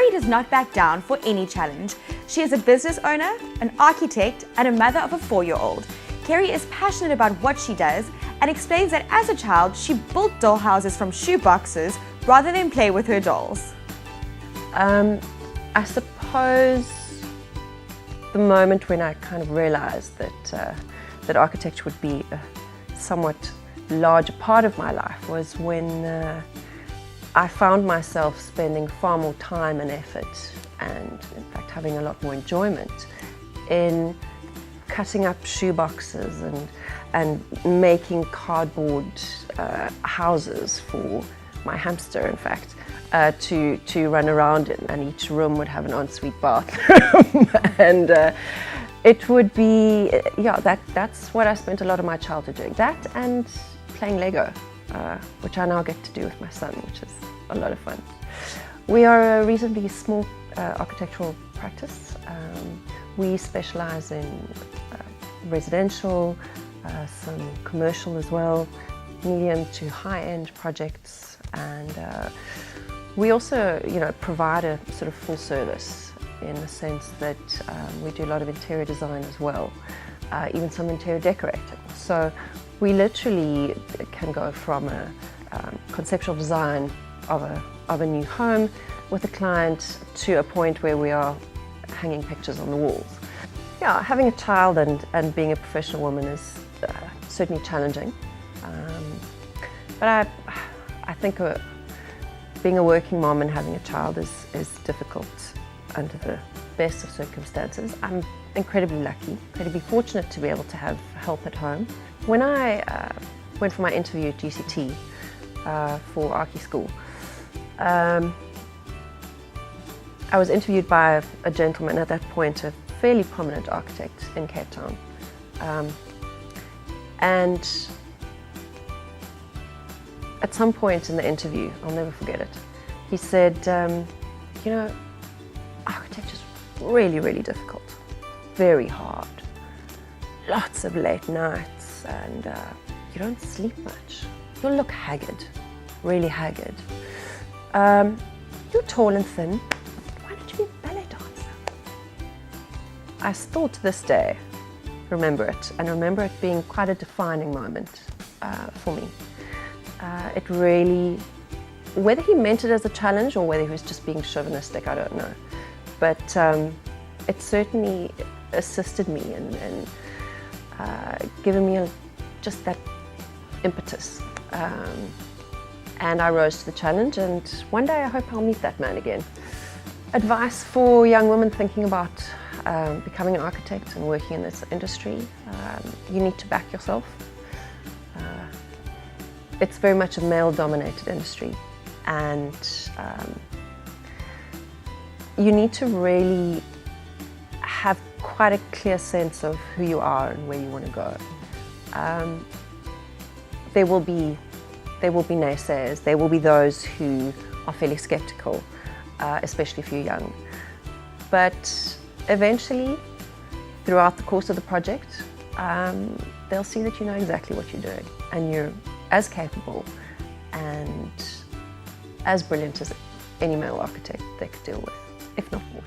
Kerry does not back down for any challenge. She is a business owner, an architect, and a mother of a 4-year-old. Kerry is passionate about what she does and explains that as a child, she built doll houses from shoe boxes rather than play with her dolls. I suppose the moment when I kind of realized that architecture would be a somewhat larger part of my life was when I found myself spending far more time and effort, and in fact having a lot more enjoyment in cutting up shoe boxes and making cardboard houses for my hamster, in fact, to run around in, and each room would have an ensuite bathroom. And it would be, yeah, that's what I spent a lot of my childhood doing. That and playing Lego, which I now get to do with my son, which is a lot of fun. We are a reasonably small architectural practice. We specialize in residential, some commercial as well, medium to high-end projects, and we also, provide a sort of full service in the sense that we do a lot of interior design as well, even some interior decorating. So we literally can go from a conceptual design of a new home with a client to a point where we are hanging pictures on the walls. Yeah, having a child and being a professional woman is certainly challenging, but I think being a working mom and having a child is difficult under the best of circumstances. I'm incredibly lucky, incredibly fortunate to be able to have help at home. When I went for my interview at GCT for Archie School, I was interviewed by a gentleman at that point, a fairly prominent architect in Cape Town. And at some point in the interview, I'll never forget it, he said, architecture is really, really difficult, very hard, lots of late nights, and you don't sleep much. You'll look haggard, really haggard. You're tall and thin, why don't you be a ballet dancer? I still to this day remember it, and remember it being quite a defining moment for me. It really, whether he meant it as a challenge or whether he was just being chauvinistic, I don't know. But it certainly assisted me in giving me just that impetus. And I rose to the challenge, and one day I hope I'll meet that man again. Advice for young women thinking about becoming an architect and working in this industry: you need to back yourself. It's very much a male-dominated industry, and you need to really have quite a clear sense of who you are and where you want to go. There will be naysayers. There will be those who are fairly skeptical, especially if you're young. But eventually, throughout the course of the project, they'll see that you know exactly what you're doing, and you're as capable and as brilliant as any male architect they could deal with, if not more.